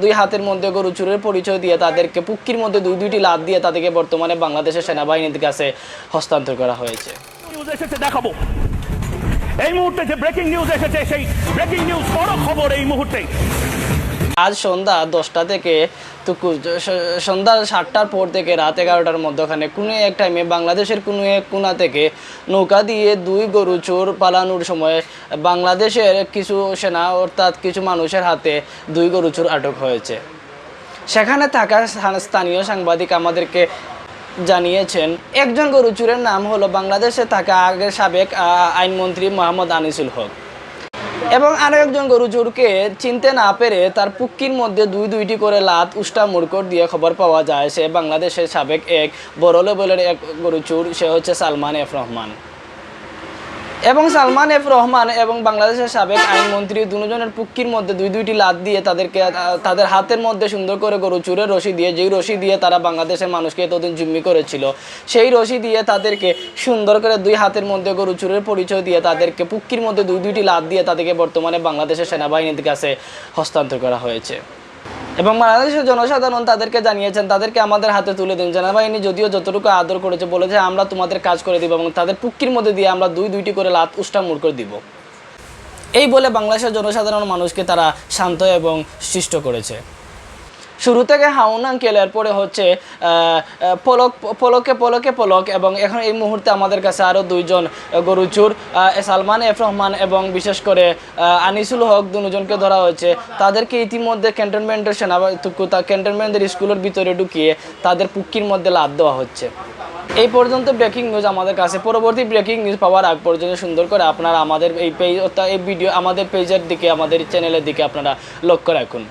দুই হাতের মধ্যে গরু চুরের পরিচয় দিয়ে তাদেরকে পুক্কির মধ্যে দুইটি লাত দিয়ে তাদেরকে বর্তমানে বাংলাদেশের সেনাবাহিনীর কাছে হস্তান্তর করা হয়েছে। দেখাবো এই মুহূর্তে যে ব্রেকিং নিউজ এসেছে, সেই ব্রেকিং নিউজ বড় খবর এই মুহূর্তে। আজ সন্ধ্যা 10টা থেকে সন্ধ্যা 7টার পর থেকে রাত 11টার মধ্যখানে কোনো এক টাইমে বাংলাদেশের কোনো এক কোণা থেকে নৌকা দিয়ে দুই গরু চোর পালানোর সময় বাংলাদেশের কিছু সেনা অর্থাৎ কিছু মানুষের হাতে দুই গরু চোর আটক হয়েছে। সেখানে থাকা স্থানীয় সাংবাদিক আমাদেরকে জানিয়েছেন একজন গরু চোরের নাম হলো বাংলাদেশে থাকা আগের সাবেক আইনমন্ত্রী মোহাম্মদ আনিসুল হক এবং আরও একজন গরু চোরকে চিনতে না পেরে তার পুক্কির মধ্যে দুইটি করে লাত উষ্টা মুড়কর দিয়ে খবর পাওয়া যায় সে বাংলাদেশের সাবেক এক বড় লেভেলের এক গরু চোর, সে হচ্ছে সালমান এফ রহমান। এবং সালমান এফ রহমান এবং বাংলাদেশের সাবেক আইনমন্ত্রী দুজনের পুক্কির মধ্যে দুইটি লাত দিয়ে তাদের হাতের মধ্যে সুন্দর করে গরু চুরের রশি দিয়ে, যেই রশি দিয়ে তারা বাংলাদেশের মানুষকে এতদিন জিম্মি করেছিল, সেই রশি দিয়ে তাদেরকে সুন্দর করে দুই হাতের মধ্যে গরু চুরের পরিচয় দিয়ে তাদেরকে পুক্কির মধ্যে দুইটি লাত দিয়ে তাদেরকে বর্তমানে বাংলাদেশের সেনাবাহিনীর কাছে হস্তান্তর করা হয়েছে। এবং বাংলাদেশের জনসাধারণ তাদেরকে জানিয়েছেন তাদেরকে আমাদের হাতে তুলে দিন। সেনাবাহিনী যদিও যতটুকু আদর করেছে, বলেছে আমরা তোমাদের কাজ করে দিব এবং তাদের পুক্কির মধ্যে দিয়ে আমরা দুইটি করে লাত উষ্টা মুড় করে দিব। এই বলে বাংলাদেশের জনসাধারণ মানুষকে তারা শান্ত এবং শিষ্ট করেছে। শুরু থেকে হাউন আঙ্কেল, এরপরে হচ্ছে পলক এবং এখন এই মুহূর্তে আমাদের কাছে আরও দুইজন গরু চোর সালমান এফ রহমান এবং বিশেষ করে আনিসুল হক দুজনকে ধরা হয়েছে। তাদেরকে ইতিমধ্যে ক্যান্টনমেন্টের স্কুলের ভিতরে ঢুকিয়ে তাদের পুক্কির মধ্যে লাত দেওয়া হচ্ছে। এই পর্যন্ত ব্রেকিং নিউজ আমাদের কাছে। পরবর্তী ব্রেকিং নিউজ পাওয়ার আগ পর্যন্ত সুন্দর করে আপনারা আমাদের এই ভিডিও আমাদের পেজের দিকে, আমাদের চ্যানেলের দিকে আপনারা লক্ষ্য রাখুন।